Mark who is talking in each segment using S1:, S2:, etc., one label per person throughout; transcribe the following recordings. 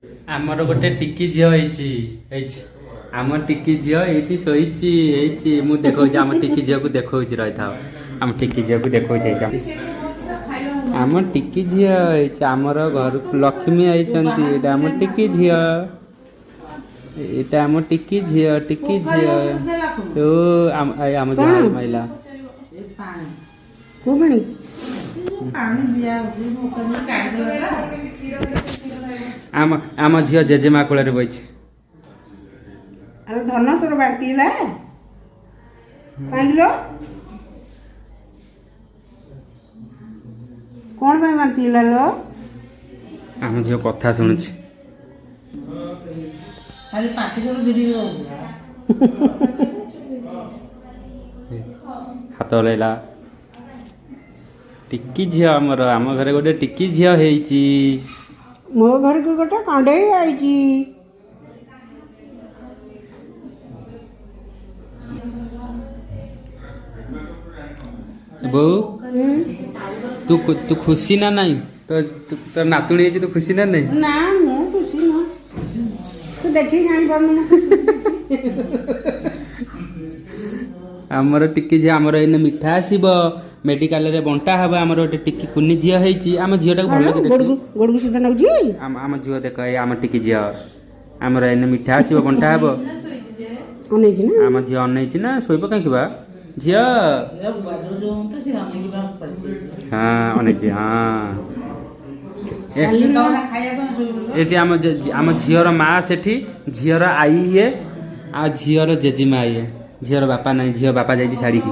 S1: आमर गोटे टिकी झील आम टिकी झील ये शोची मु देखा आम टिकी झील को देखा रही था आम टिकी झील को देखा आम टिकी झील आमर घर लक्ष्मी आई आम टिकी झील एटा आम टिकी झील ओ आम झील माइला आम झील जेजेमा कोल बच
S2: अरे धन तोर बाटी ला कांदिलो कौन पे बाटी ला लो
S1: आम झील कथा शुणुची
S2: खाली पाटी करू दिरी
S1: हाथ हलैला टिकी झील आमर आम घरे गोटे टिकी झील हेची
S2: मो घर को गोटे कांडे आईची
S1: बो तू तू खुशी ना नहीं तो तो नातुणी है तू खुशी ना नहीं
S2: ना मो खुशी ना तू देखी जानी पारनु ना
S1: आमर टिकी झील आमर एने मिठा आसीब मेडिकल रे बंटा हबा आमर गोटे टिकी कुनी झील हेची आम झीलटा को भलो के देख
S2: गोडगु सुदा नउजी
S1: आम झील देख आम टिकी झील आमर एने मिठा आसीब बंटा हबो
S2: अनेजी ना
S1: आम झील अनैची ना सोइब काकी बा झील हाँ अनैची हाँ एटी आम झीर माँ सेठी झीर आई ये आ झीर जेजीमा ये झीर बापा नहीं झील बापा जाइए छाड़ी की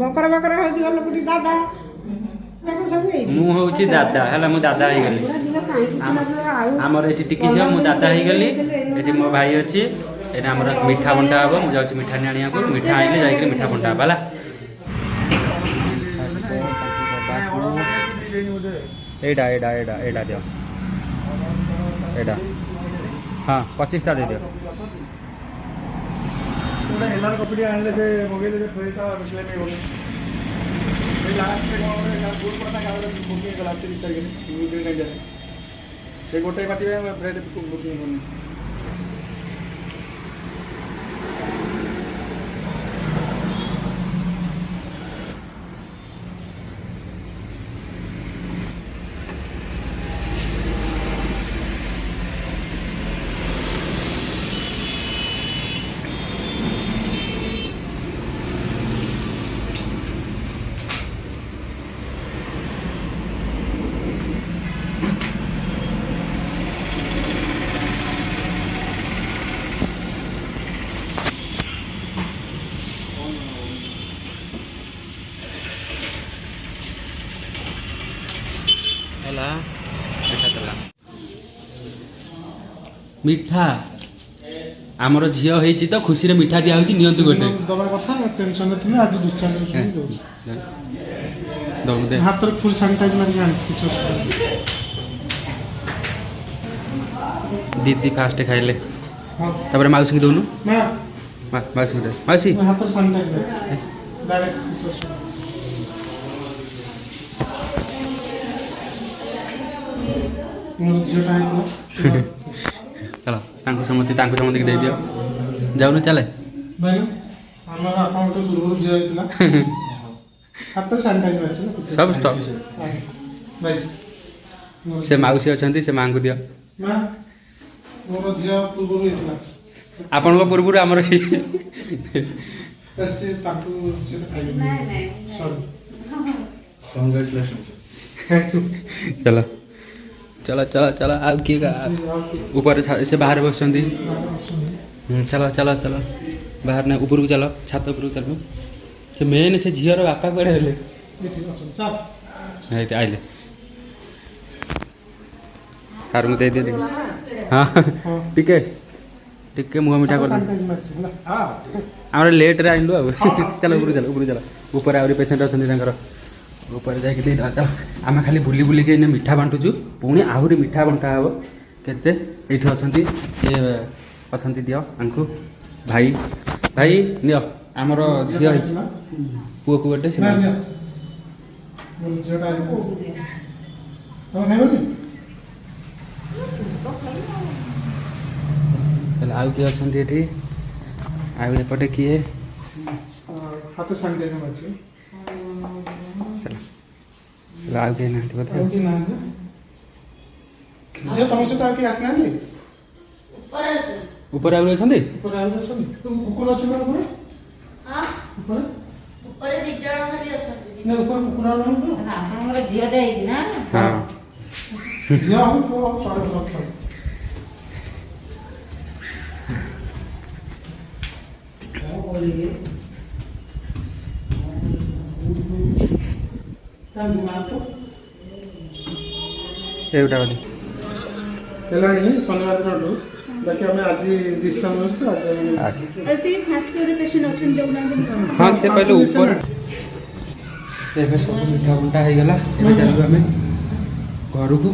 S2: बकर बकर होती गल पुटी दादा
S1: मु होची दादा हला मु दादा ही गली हमर एटी टिकी झील मु दादा ही गली एटी मो भाई अछि एटा हमर मीठा बंटा हबो मु जाउची मीठा नि आनिया को मीठा आइले जाई के मीठा बंटा हबला एडा एडा एडा एडा दियो एडा हाँ 25 टा दे दियो
S3: पूरा एलआर कपड़ी आनले से मोबाइल से थोड़ा मिसले में बोले ये लास्ट में और गुड पता का बुकिंग गला 30 तारीख में वीडियो नहीं जाने से गोटे पार्टी में ब्रेड बुकिंग करनी
S1: मीठा आमर झील होती तो खुशी रे मीठा दिया होची नियंतु गोटे
S3: दबा कथा टेंशन रे थिने आज डिस्चार्ज
S1: दम दे
S3: हाथ पर फुल सैनिटाइज मारी आन किछ
S1: दीदी फास्ट खाइले
S3: हां
S1: तबरे माउसी की दोनु
S3: ना
S1: माउसी की माउसी
S3: हाथ पर सैनिटाइज डायरेक्ट किछ मोर जेटा है
S1: चलो समति दे दियो जाउनु चले
S3: भाई हमर अकाउंट दूर जे दिला हाथ पर सैनिटाइज मारछ
S1: सब स्टॉक
S3: भाई
S1: से माउसी अछंती से मांगु दियो
S3: मां मोर जे पूर्व दिला
S1: आपण को पूर्व हमर
S3: से ताकू से खाइ नहीं सॉरी कांग्रेचुलेशन
S1: चलो चलो चलो चलो अब की ऊपर से बाहर बसंती चलो चलो चलो बाहर ना ऊपर को चलो छात ऊपर को चलो से मेन से झीर बापा कड़े हेले आइले सार मु दे दे हाँ टिके टिके मुह मिठा कर आमर लेट रे आइलु अब चलो ऊपर चलो ऊपर आउरी पेशेंट अछंती तांकर ऊपर जाके चल आम खाली बुली बुली के मीठा बांटुचु पुणी आहरी मीठा बंटा हे केते एठी अछंती ये अछंती दियो आंकु भाई भाई नियो आमर झियो हिच पुओ को गोटे
S3: मोर जेटा है तो खाइबो
S1: ଆଉ କିଏ ଅଛନ୍ତି ଏଠି ଆଉ ଏପଟେ କିଏ
S3: ହାତ ସାନିଟାଇଜର ଅଛି
S1: ଚାଲ ଚାଲ ଆଉ କେହି ନାହାନ୍ତି ବୋଧେ
S3: ଏମିତି ନାହାନ୍ତି ଯେ ତମ ସହିତ ଆଉ କିଏ ଆସିନାହାନ୍ତି
S1: ଉପରେ ଆହୁରି ଅଛନ୍ତି
S3: ଉପରେ ଆଉ ଅଛନ୍ତି କୁକୁର ଅଛି ନା ଉପରେ ଉପରେ
S4: ଉପରେ 2 ଜଣ ଖାଲି ଅଛନ୍ତି।
S3: ନା ଉପରେ କୁକୁର ଆଉ ନାହିଁ ତ
S2: ଆପଣଙ୍କର ଝିଅଟା ହେଇଛି ନା
S1: ହଁ
S3: ଝିଅ ଆଉ ପୁଅ ଆଉ ଚଢ଼େ ରଖ
S1: ଏଇଟା ବୋଲି
S3: ହେଲାଣି ଶନିବାର ଦିନଠୁ ବାକି ଆମେ ଆଜି ଡିସଚାର୍ଜ ଅଛି ତ ଆଜି
S2: ସେ ଫାଷ୍ଟ ଫ୍ଲୋରରେ ପେସେଣ୍ଟ ଅଛନ୍ତି ଦେଉନାହାନ୍ତି
S1: ହଁ ସେ କହିଲେ ଉପରେ ଏବେ ସବୁ ମିଠା ଫୁଣ୍ଟା ହେଇଗଲା ଏବେ ଚାଲିବୁ ଆମେ ଘରକୁ